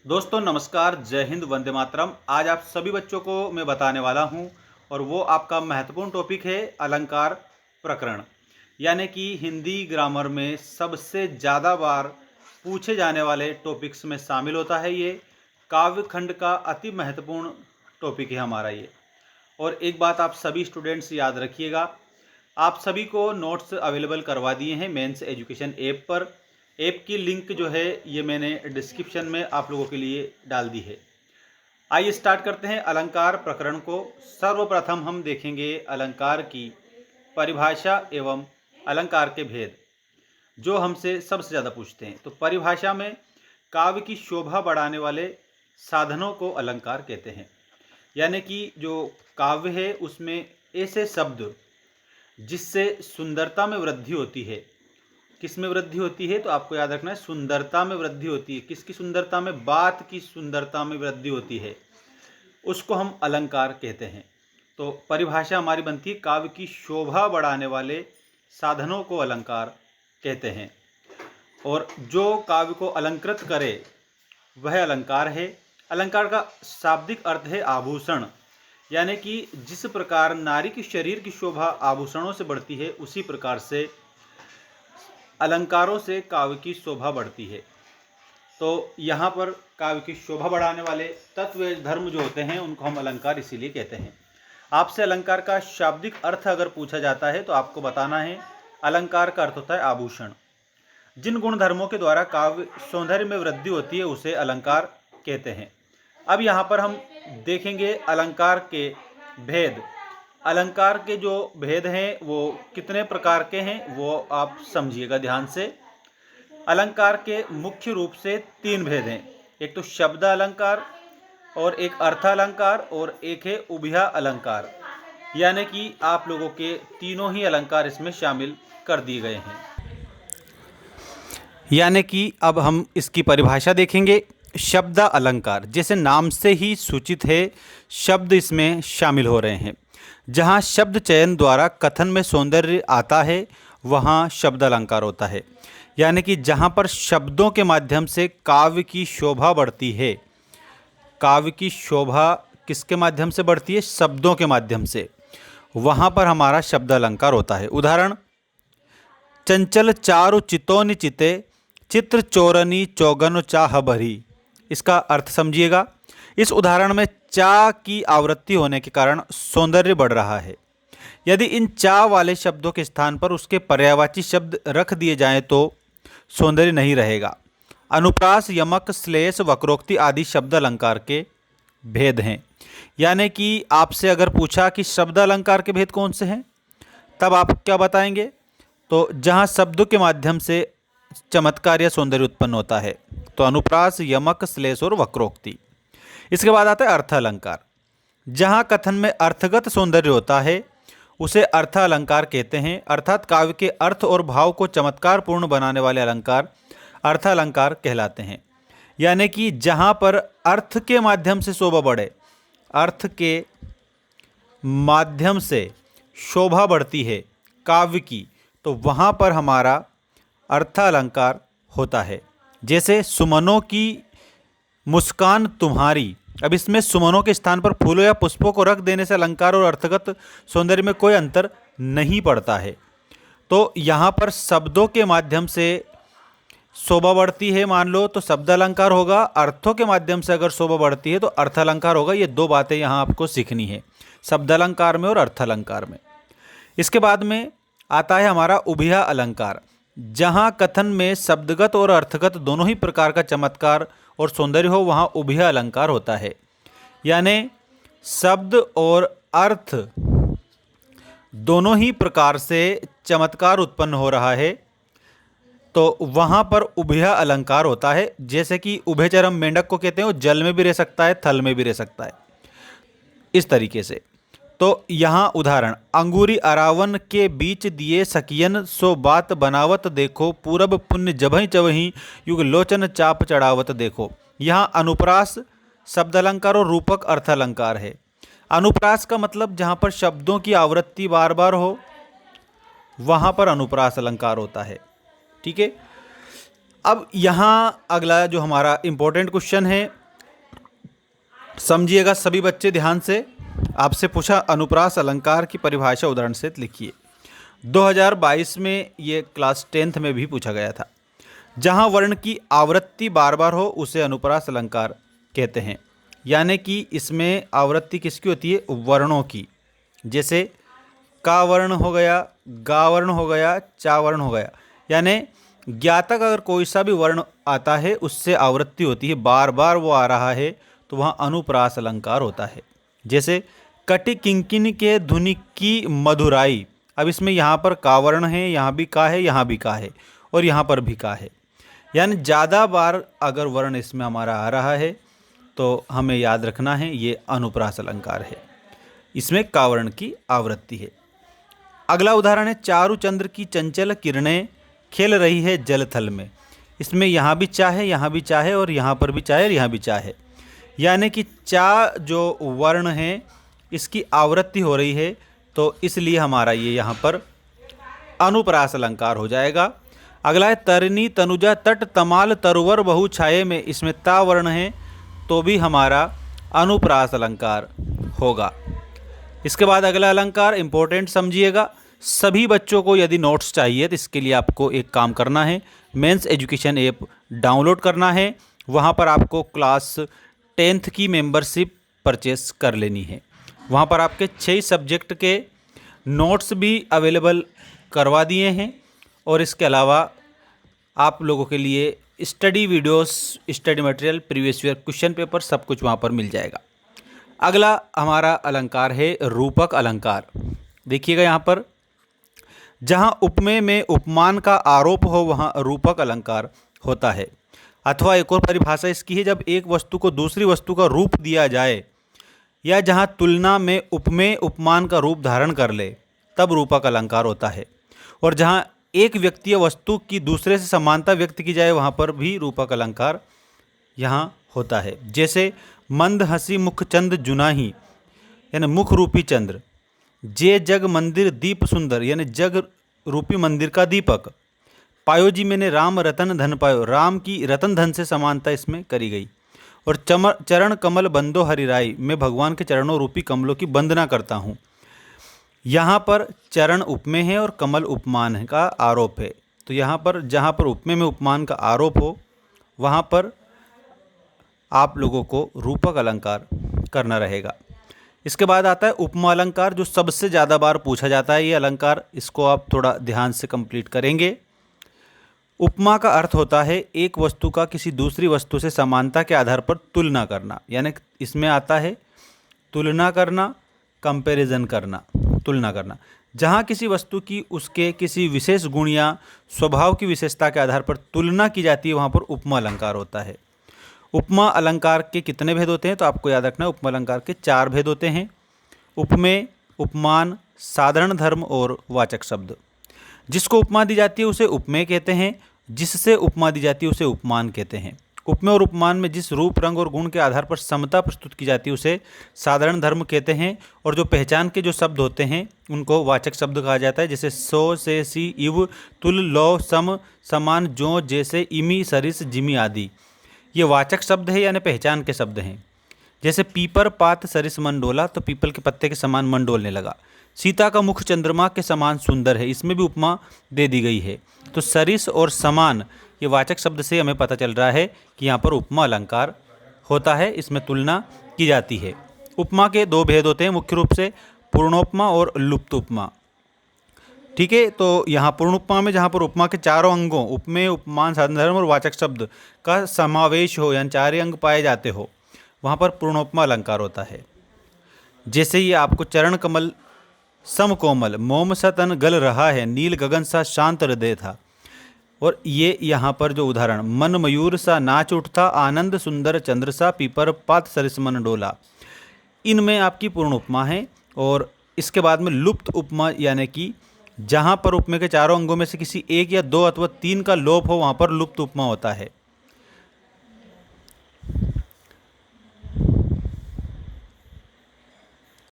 दोस्तों नमस्कार, जय हिंद, वंदे मातरम। आज आप सभी बच्चों को मैं बताने वाला हूं और वो आपका महत्वपूर्ण टॉपिक है अलंकार प्रकरण। यानी कि हिंदी ग्रामर में सबसे ज़्यादा बार पूछे जाने वाले टॉपिक्स में शामिल होता है। ये काव्य खंड का अति महत्वपूर्ण टॉपिक है हमारा ये। और एक बात आप सभी स्टूडेंट्स याद रखिएगा, आप सभी को नोट्स अवेलेबल करवा दिए हैं मेंस एजुकेशन ऐप पर। ऐप की लिंक जो है ये मैंने डिस्क्रिप्शन में आप लोगों के लिए डाल दी है। आइए स्टार्ट करते हैं अलंकार प्रकरण को। सर्वप्रथम हम देखेंगे अलंकार की परिभाषा एवं अलंकार के भेद, जो हमसे सबसे ज़्यादा पूछते हैं। तो परिभाषा में काव्य की शोभा बढ़ाने वाले साधनों को अलंकार कहते हैं। यानी कि जो काव्य है उसमें ऐसे शब्द जिससे सुंदरता में वृद्धि होती है। किस में वृद्धि होती है? तो आपको याद रखना है, सुंदरता में वृद्धि होती है। किसकी सुंदरता में? बात की सुंदरता में वृद्धि होती है, उसको हम अलंकार कहते हैं। तो परिभाषा हमारी बनती है, काव्य की शोभा बढ़ाने वाले साधनों को अलंकार कहते हैं। और जो काव्य को अलंकृत करे वह अलंकार है। अलंकार का शाब्दिक अर्थ है आभूषण। यानी कि जिस प्रकार नारी के शरीर की शोभा आभूषणों से बढ़ती है, उसी प्रकार से अलंकारों से काव्य की शोभा बढ़ती है। तो यहाँ पर काव्य की शोभा बढ़ाने वाले तत्व धर्म जो होते हैं उनको हम अलंकार इसीलिए कहते हैं। आपसे अलंकार का शाब्दिक अर्थ अगर पूछा जाता है तो आपको बताना है, अलंकार का अर्थ होता है आभूषण। जिन गुण धर्मों के द्वारा काव्य सौंदर्य में वृद्धि होती है उसे अलंकार कहते हैं। अब यहाँ पर हम देखेंगे अलंकार के भेद। अलंकार के जो भेद हैं वो कितने प्रकार के हैं वो आप समझिएगा ध्यान से। अलंकार के मुख्य रूप से 3 भेद हैं। एक तो शब्द अलंकार, और एक अर्थ अलंकार, और एक है उभया अलंकार। यानी कि आप लोगों के तीनों ही अलंकार इसमें शामिल कर दिए गए हैं। यानी कि अब हम इसकी परिभाषा देखेंगे। शब्द अलंकार, जैसे नाम से ही सूचित है, शब्द इसमें शामिल हो रहे हैं। जहाँ शब्द चयन द्वारा कथन में सौंदर्य आता है वहाँ शब्द अलंकार होता है। यानी कि जहाँ पर शब्दों के माध्यम से काव्य की शोभा बढ़ती है। काव्य की शोभा किसके माध्यम से बढ़ती है? शब्दों के माध्यम से। वहाँ पर हमारा शब्द अलंकार होता है। उदाहरण, चंचल चारु चितौनि चिते, चित्र चोरनी चौगन चाह भरी। इसका अर्थ समझिएगा। इस उदाहरण में चा की आवृत्ति होने के कारण सौंदर्य बढ़ रहा है। यदि इन चा वाले शब्दों के स्थान पर उसके पर्यायवाची शब्द रख दिए जाएं तो सौंदर्य नहीं रहेगा। अनुप्रास, यमक, श्लेष, वक्रोक्ति आदि शब्द अलंकार के भेद हैं। यानी कि आपसे अगर पूछा कि शब्द अलंकार के भेद कौन से हैं, तब आप क्या बताएंगे? तो जहाँ शब्दों के माध्यम से चमत्कार या सौंदर्य उत्पन्न होता है, तो अनुप्रास, यमक, श्लेष और वक्रोक्ति। इसके बाद आता है अर्थ अलंकार। जहाँ कथन में अर्थगत सौंदर्य होता है उसे अर्थ अलंकार कहते हैं। अर्थात काव्य के अर्थ और भाव को चमत्कारपूर्ण बनाने वाले अलंकार अर्थ अलंकार कहलाते हैं। यानी कि जहाँ पर अर्थ के माध्यम से शोभा बढ़े, अर्थ के माध्यम से शोभा बढ़ती है काव्य की, तो वहाँ पर हमारा अर्थ अलंकार होता है। जैसे सुमनों की मुस्कान तुम्हारी। अब इसमें सुमनों के स्थान पर फूलों या पुष्पों को रख देने से अलंकार और अर्थगत सौंदर्य में कोई अंतर नहीं पड़ता है। तो यहाँ पर शब्दों के माध्यम से शोभा बढ़ती है मान लो, तो शब्द अलंकार होगा। अर्थों के माध्यम से अगर शोभा बढ़ती है तो अर्थ अलंकार होगा। ये 2 बातें यहाँ आपको सीखनी है, शब्द अलंकार में और अर्थ अलंकार में। इसके बाद में आता है हमारा उभया अलंकार। जहाँ कथन में शब्दगत और अर्थगत दोनों ही प्रकार का चमत्कार और सौंदर्य हो, वहाँ उभय अलंकार होता है। यानी शब्द और अर्थ दोनों ही प्रकार से चमत्कार उत्पन्न हो रहा है, तो वहाँ पर उभय अलंकार होता है। जैसे कि उभयचरम मेंढक को कहते हैं, वो जल में भी रह सकता है, थल में भी रह सकता है, इस तरीके से। तो यहाँ उदाहरण, अंगूरी अरावन के बीच दिए सकियन, सो बात बनावत देखो, पूरब पुण्य जबहि चवहि, युग लोचन चाप चढ़ावत देखो। यहाँ अनुप्रास शब्द अलंकार और रूपक अर्थ अलंकार है। अनुप्रास का मतलब जहाँ पर शब्दों की आवृत्ति बार बार हो, वहाँ पर अनुप्रास अलंकार होता है। ठीक है। अब यहाँ अगला जो हमारा इम्पोर्टेंट क्वेश्चन है, समझिएगा सभी बच्चे ध्यान से। आपसे पूछा अनुप्रास अलंकार की परिभाषा उदाहरण से लिखिए। 2022 में ये क्लास 10th में भी पूछा गया था। जहाँ वर्ण की आवृत्ति बार बार हो उसे अनुप्रास अलंकार कहते हैं। यानी कि इसमें आवृत्ति किसकी होती है? वर्णों की। जैसे का वर्ण हो गया, गा वर्ण हो गया, चा वर्ण हो गया। यानी ज्ञातक अगर कोई सा भी वर्ण आता है उससे आवृत्ति होती है, बार बार वो आ रहा है तो वहाँ अनुप्रास अलंकार होता है। जैसे कटि किंकिन के धुनि की मधुराई। अब इसमें यहाँ पर का वर्ण है, यहाँ भी का है, यहाँ भी का है और यहाँ पर भी का है। यानी ज़्यादा बार अगर वर्ण इसमें हमारा आ रहा है तो हमें याद रखना है ये अनुप्रास अलंकार है, इसमें का वर्ण की आवृत्ति है। अगला उदाहरण है चारु चंद्र की चंचल किरणें खेल रही है जल थल में। इसमें यहाँ भी चा है, यहाँ भी चा है और यहाँ पर भी चा है और यहाँ भी चा है। यानी कि चा जो वर्ण है इसकी आवृत्ति हो रही है तो इसलिए हमारा ये यहाँ पर अनुप्रास अलंकार हो जाएगा। अगला है तरनी तनुजा तट तमाल तरुवर बहु छाये में। इसमें ता वर्ण है तो भी हमारा अनुप्रास अलंकार होगा। इसके बाद अगला अलंकार इंपॉर्टेंट समझिएगा। सभी बच्चों को यदि नोट्स चाहिए तो इसके लिए आपको एक काम करना है, मेंस एजुकेशन ऐप डाउनलोड करना है। वहाँ पर आपको क्लास 10th की मेंबरशिप परचेस कर लेनी है। वहाँ पर आपके 6 सब्जेक्ट के नोट्स भी अवेलेबल करवा दिए हैं और इसके अलावा आप लोगों के लिए study videos, study material, previous year question paper सब कुछ वहाँ पर मिल जाएगा। अगला हमारा अलंकार है रूपक अलंकार। देखिएगा यहाँ पर जहाँ उपमेय में उपमान का आरोप हो वहाँ रूपक अलंकार होता है। अथवा एक और परिभाषा इसकी है, जब एक वस्तु को दूसरी वस्तु का रूप दिया जाए या जहाँ तुलना में उपमेय उपमान का रूप धारण कर ले तब रूपक अलंकार होता है। और जहाँ एक व्यक्ति या वस्तु की दूसरे से समानता व्यक्त की जाए वहाँ पर भी रूपक अलंकार यहाँ होता है। जैसे मंद हंसी मुख चंद जुनाही, यानी मुख रूपी चंद्र। जे जग मंदिर दीप सुंदर, यानी जग रूपी मंदिर का दीपक। पायो जी मैंने राम रतन धन पायो, राम की रतन धन से समानता इसमें करी गई। और चरण कमल बंदो हरिराई, मैं भगवान के चरणों रूपी कमलों की वंदना करता हूँ। यहाँ पर चरण उपमेय है और कमल उपमान का आरोप है। तो यहाँ पर जहाँ पर उपमेय में उपमान का आरोप हो वहाँ पर आप लोगों को रूपक अलंकार करना रहेगा। इसके बाद आता है उपमा अलंकार, जो सबसे ज़्यादा बार पूछा जाता है ये अलंकार। इसको आप थोड़ा ध्यान से कंप्लीट करेंगे। उपमा का अर्थ होता है एक वस्तु का किसी दूसरी वस्तु से समानता के आधार पर तुलना करना। यानी इसमें आता है तुलना करना, कंपैरिजन करना, तुलना करना। जहाँ किसी वस्तु की उसके किसी विशेष गुण या स्वभाव की विशेषता के आधार पर तुलना की जाती है वहाँ पर उपमा अलंकार होता है। उपमा अलंकार के कितने भेद होते हैं तो आपको याद रखना है, उपमा अलंकार के 4 भेद होते हैं। उपमेय, उपमान, साधारण धर्म और वाचक शब्द। जिसको उपमा दी जाती है उसे उपमेय कहते हैं, जिससे उपमा दी जाती है उसे उपमान कहते हैं। उपमेय और उपमान में जिस रूप, रंग और गुण के आधार पर समता प्रस्तुत की जाती है उसे साधारण धर्म कहते हैं। और जो पहचान के जो शब्द होते हैं उनको वाचक शब्द कहा जाता है। जैसे सो, से, सी, इव, तुल, लो, सम, समान, जो, जैसे, इमी, सरिस, जिमी आदि ये वाचक शब्द है यानी पहचान के शब्द हैं। जैसे पीपर पात सरिस मन डोला, तो पीपल के पत्ते के समान मन डोलने लगा। सीता का मुख चंद्रमा के समान सुंदर है, इसमें भी उपमा दे दी गई है। तो सरिस और समान ये वाचक शब्द से हमें पता चल रहा है कि यहाँ पर उपमा अलंकार होता है, इसमें तुलना की जाती है। उपमा के 2 भेद होते हैं मुख्य रूप से, पूर्णोपमा और लुप्त उपमा। ठीक है, तो यहाँ पूर्ण उपमा में जहाँ पर उपमा के चारों अंगों उपमेय, उपमान, साधारण धर्म और वाचक शब्द का समावेश हो यानी 4 अंग पाए जाते हो वहाँ पर पूर्णोपमा अलंकार होता है। जैसे ये आपको चरण कमल सम कोमल, मोम सा तन गल रहा है, नील गगन सा शांत हृदय था। और ये यहाँ पर जो उदाहरण, मन मयूर सा नाच उठता, आनंद सुंदर चंद्र सा, पीपर पात सरिस मन डोला, इनमें आपकी पूर्ण उपमा है। और इसके बाद में लुप्त उपमा यानी कि जहाँ पर उपमेय के चारों अंगों में से किसी 1 या 2 अथवा 3 का लोप हो वहाँ पर लुप्त उपमा होता है।